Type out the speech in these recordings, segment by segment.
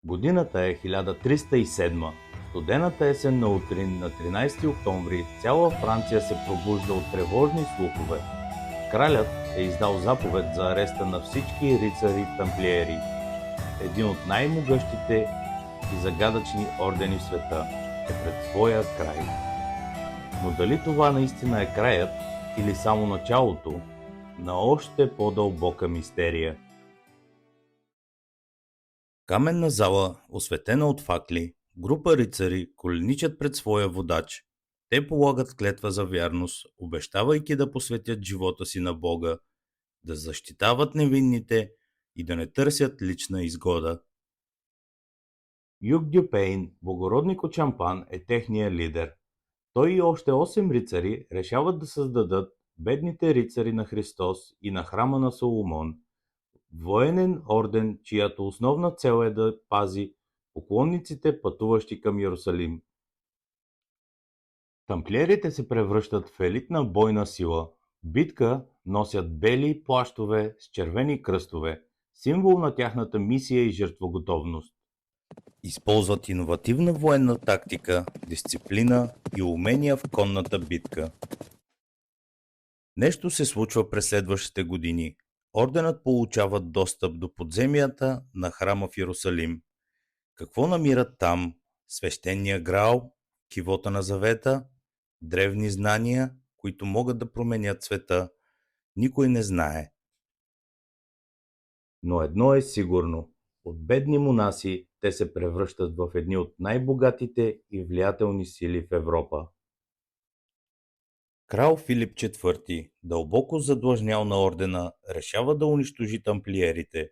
Годината е 1307. Студената есенна утрин на 13 октомври цяла Франция се пробужда от тревожни слухове. Кралят е издал заповед за ареста на всички рицари-тамплиери, един от най-могъщите и загадъчни ордени в света е пред своя край. Но дали това наистина е краят или само началото на още по-дълбока мистерия? Каменна зала, осветена от факли, група рицари коленичат пред своя водач. Те полагат клетва за вярност, обещавайки да посветят живота си на Бога, да защитават невинните и да не търсят лична изгода. Юг Дюпейн, благородник от Шампан, е техният лидер. Той и още 8 рицари решават да създадат бедните рицари на Христос и на храма на Соломон, военен орден, чиято основна цел е да пази поклонниците, пътуващи към Йерусалим. Тамплиерите се превръщат в елитна бойна сила. Битка носят бели плащове с червени кръстове, символ на тяхната мисия и жертвоготовност. Използват иновативна военна тактика, дисциплина и умения в конната битка. Нещо се случва през следващите години. Орденът получава достъп до подземията на храма в Йерусалим. Какво намират там? Свещения Граал, кивота на завета, древни знания, които могат да променят света, никой не знае. Но едно е сигурно. От бедни монаси те се превръщат в едни от най-богатите и влиятелни сили в Европа. Крал Филип IV, дълбоко задлъжнял на ордена, решава да унищожи тамплиерите.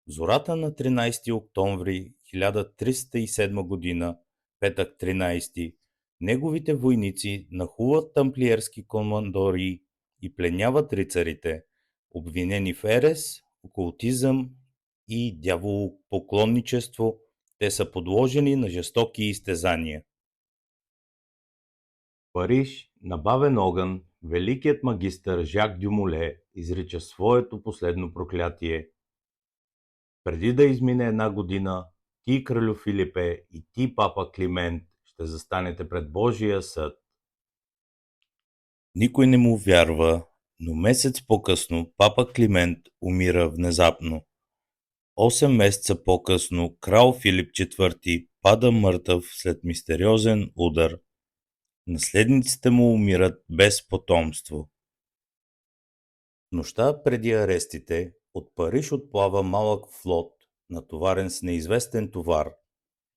В зората на 13 октомври 1307 година, петък 13, неговите войници нахуват тамплиерски командори и пленяват рицарите, обвинени в ерес, окултизъм и дяволопоклонничество. Те са подложени на жестоки изтезания. Париж, на бавен огън, великият магистър Жак Дюмоле изрича своето последно проклятие. Преди да измине една година, ти, кралю Филипе, и ти, папа Климент, ще застанете пред Божия съд. Никой не му вярва, но месец по-късно папа Климент умира внезапно. 8 месеца по-късно крал Филип IV пада мъртъв след мистериозен удар. Наследниците му умират без потомство. Нощта преди арестите от Париж отплава малък флот, натоварен с неизвестен товар.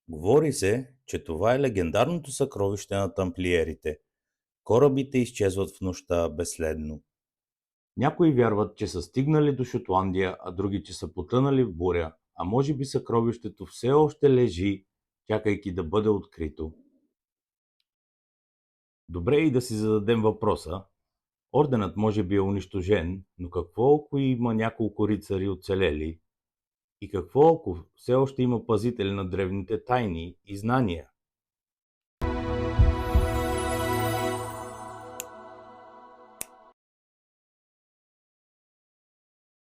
Говори се, че това е легендарното съкровище на тамплиерите. Корабите изчезват в нощта безследно. Някои вярват, че са стигнали до Шотландия, а други, че са потънали в буря, а може би съкровището все още лежи, чакайки да бъде открито. Добре и да си зададем въпроса. Орденът може би е унищожен, но какво ако има няколко рицари оцелели? И какво ако все още има пазители на древните тайни и знания?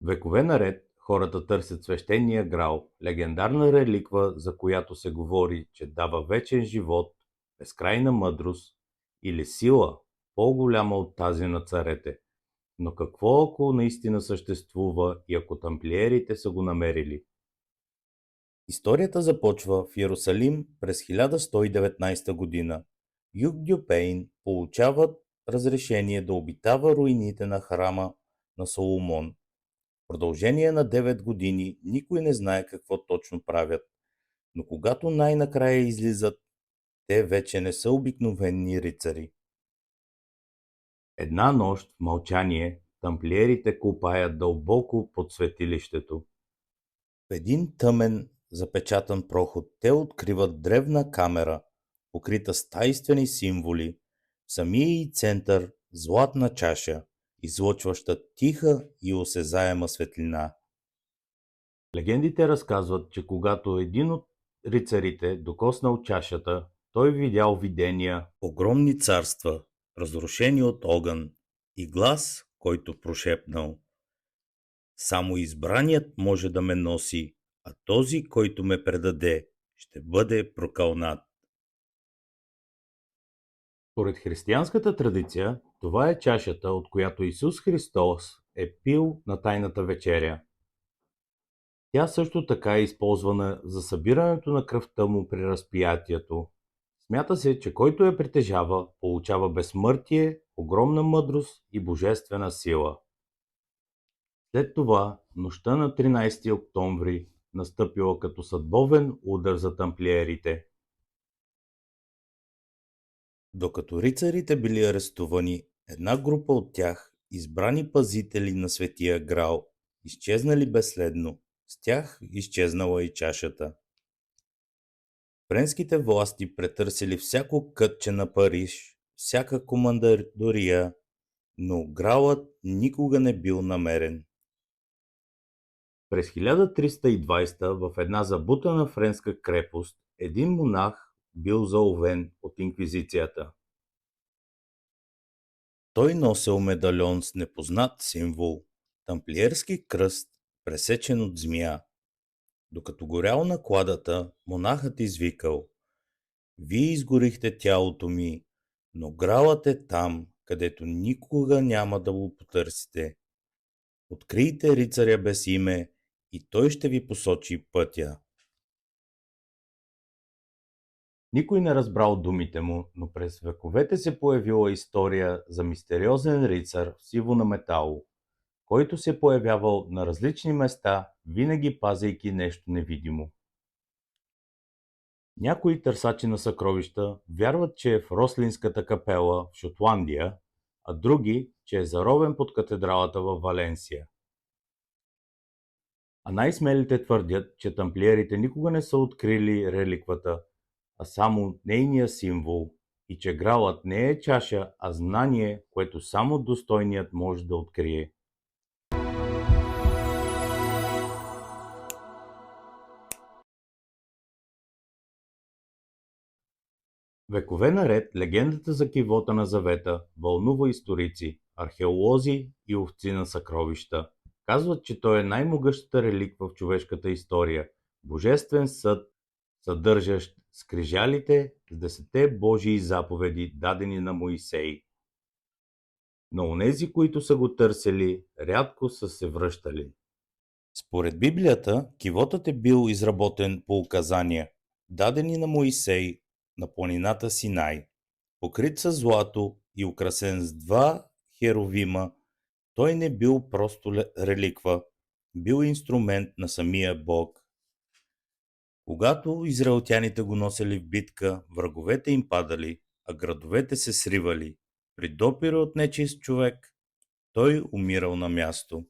Векове наред хората търсят свещения Граал, легендарна реликва, за която се говори, че дава вечен живот, безкрайна мъдрост или сила, по-голяма от тази на царете. Но какво ако наистина съществува и ако тамплиерите са го намерили? Историята започва в Йерусалим през 1119 година. Юг Дюпейн получават разрешение да обитава руините на храма на Соломон. В продължение на 9 години никой не знае какво точно правят, но когато най-накрая излизат, те вече не са обикновени рицари. Една нощ в мълчание тамплиерите копаят дълбоко под светилището. В един тъмен, запечатан проход те откриват древна камера, покрита с тайнствени символи, в самия й център златна чаша, излъчваща тиха и осезаема светлина. Легендите разказват, че когато един от рицарите докоснал чашата, той видял видения, огромни царства, разрушени от огън, и глас, който прошепнал: „Само избраният може да ме носи, а този, който ме предаде, ще бъде прокълнат. Според християнската традиция, това е чашата, от която Исус Христос е пил на Тайната вечеря. Тя също така е използвана за събирането на кръвта му при разпятието. Смята се, че който я притежава, получава безсмъртие, огромна мъдрост и божествена сила. След това, нощта на 13 октомври настъпила като съдбовен удар за тамплиерите. Докато рицарите били арестувани, една група от тях, избрани пазители на Светия Грал, изчезнали безследно. С тях изчезнала и чашата. Френските власти претърсили всяко кътче на Париж, всяка командория, но Гралът никога не бил намерен. През 1320 в една забутана френска крепост един монах бил заловен от инквизицията. Той носел медальон с непознат символ, тамплиерски кръст, пресечен от змия. Докато горял на кладата, монахът извикал: "Вие изгорихте тялото ми, но Гралът е там, където никога няма да го потърсите. Открийте рицаря без име и той ще ви посочи пътя." Никой не разбрал думите му, но през вековете се появила история за мистериозен рицар в сиво на метало, който се появявал на различни места, винаги пазейки нещо невидимо. Някои търсачи на съкровища вярват, че е в Рослинската капела в Шотландия, а други, че е заровен под катедралата във Валенсия. А най-смелите твърдят, че тамплиерите никога не са открили реликвата, а само нейния символ, и че Гралът не е чаша, а знание, което само достойният може да открие. Векове наред легендата за кивота на завета вълнува историци, археолози и ловци на съкровища. Казват, че той е най-могъщата реликва в човешката история, божествен съд, съдържащ скрижалите с 10 Божии заповеди, дадени на Моисей. Но онези, които са го търсили, рядко са се връщали. Според Библията, кивотът е бил изработен по указания, дадени на Моисей на планината Синай. Покрит със злато и украсен с 2 херовима, той не бил просто реликва, бил инструмент на самия Бог. Когато израелтяните го носели в битка, враговете им падали, а градовете се сривали. При допира от нечист човек, той умирал на място.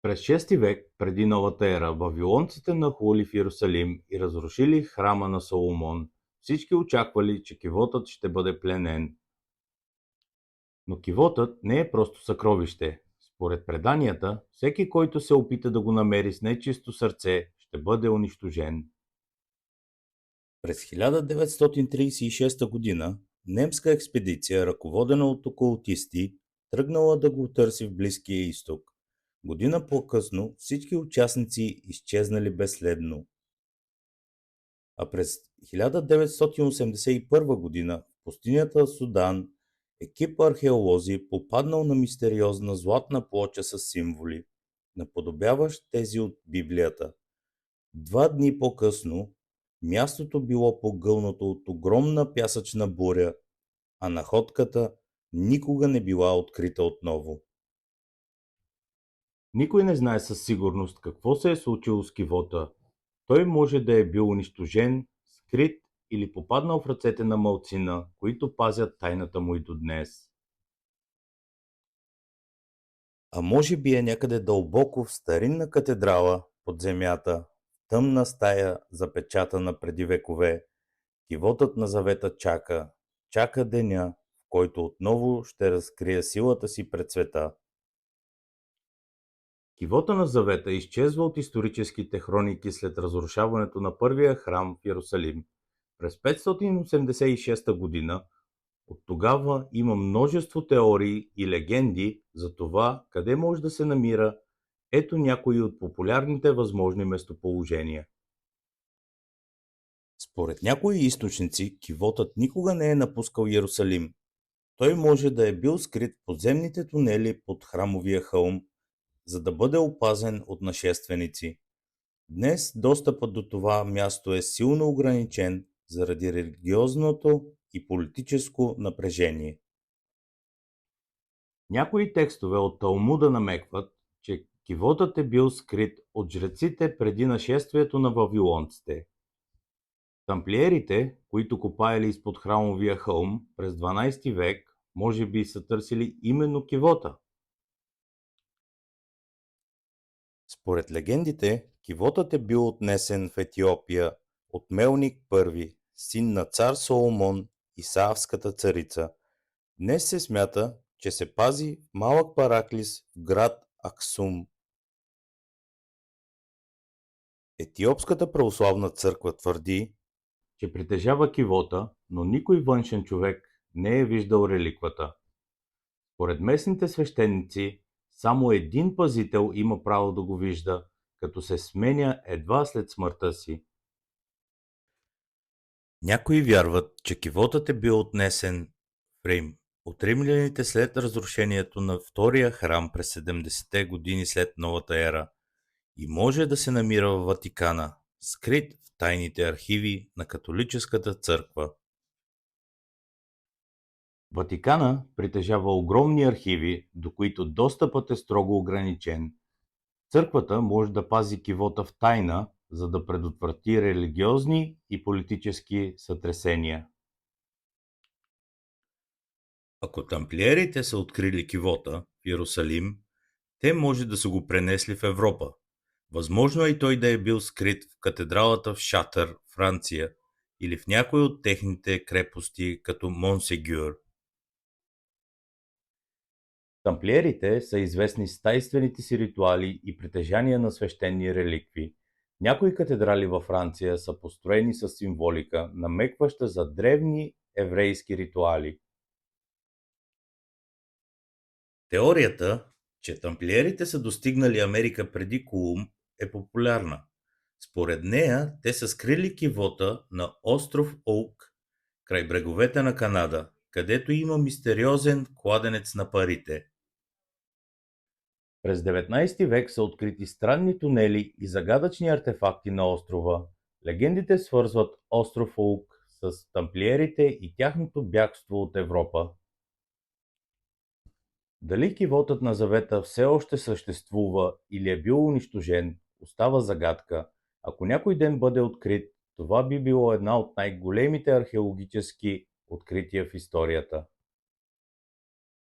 През 6 век преди новата ера вавилонците нахлули в Иерусалим и разрушили храма на Соломон. Всички очаквали, че кивотът ще бъде пленен. Но кивотът не е просто съкровище. Според преданията, всеки, който се опита да го намери с нечисто сърце, ще бъде унищожен. През 1936 година немска експедиция, ръководена от окултисти, тръгнала да го търси в Близкия изток. Година по-късно всички участници изчезнали безследно. А през 1981 година в пустинята Судан екип археолози попаднал на мистериозна златна плоча с символи, наподобяващ тези от Библията. 2 дни по-късно мястото било погълнато от огромна пясъчна буря, а находката никога не била открита отново. Никой не знае със сигурност какво се е случило с кивота. Той може да е бил унищожен, скрит или попаднал в ръцете на малцина, които пазят тайната му и до днес. А може би е някъде дълбоко в старинна катедрала под земята, в тъмна стая, запечатана преди векове. Кивотът на завета чака деня, в който отново ще разкрие силата си пред света. Кивота на завета изчезва от историческите хроники след разрушаването на първия храм в Иерусалим през 586 година. От тогава има множество теории и легенди за това къде може да се намира Ето някои от популярните възможни местоположения. Според някои източници, кивотът никога не е напускал Йерусалим. Той може да е бил скрит в подземните тунели под храмовия хълм, за да бъде опазен от нашественици. Днес достъпът до това място е силно ограничен заради религиозното и политическо напрежение. Някои текстове от Талмуда намекват, че кивотът е бил скрит от жреците преди нашествието на вавилонците. Тамплиерите, които копаели изпод храмовия хълм през 12 век, може би са търсили именно кивота. Според легендите, кивотът е бил отнесен в Етиопия от Мелник I, син на цар Соломон и Саавската царица. Днес се смята, че се пази в малък параклис в град Аксум. Етиопската православна църква твърди, че притежава кивота, но никой външен човек не е виждал реликвата. Според местните свещеници, само един пазител има право да го вижда, като се сменя едва след смъртта си. Някои вярват, че кивотът е бил отнесен в Рим от римляните след разрушението на втория храм през 70-те години след новата ера и може да се намира в Ватикана, скрит в тайните архиви на католическата църква. Ватикана притежава огромни архиви, до които достъпът е строго ограничен. Църквата може да пази кивота в тайна, за да предотврати религиозни и политически сътресения. Ако тамплиерите са открили кивота в Йерусалим, те може да са го пренесли в Европа. Възможно е и той да е бил скрит в катедралата в Шатър, Франция, или в някои от техните крепости, като Монсегюр. Тамплиерите са известни с тайнствените си ритуали и притежания на свещени реликви. Някои катедрали във Франция са построени с символика, намекваща за древни еврейски ритуали. Теорията, че тамплиерите са достигнали Америка преди Колумб, е популярна. Според нея, те са скрили кивота на остров Оук, край бреговете на Канада, където има мистериозен кладенец на парите. През 19 век са открити странни тунели и загадъчни артефакти на острова. Легендите свързват остров Оук с тамплиерите и тяхното бягство от Европа. Дали кивотът на Завета все още съществува или е бил унищожен, остава загадка. Ако някой ден бъде открит, това би било една от най-големите археологически открития в историята.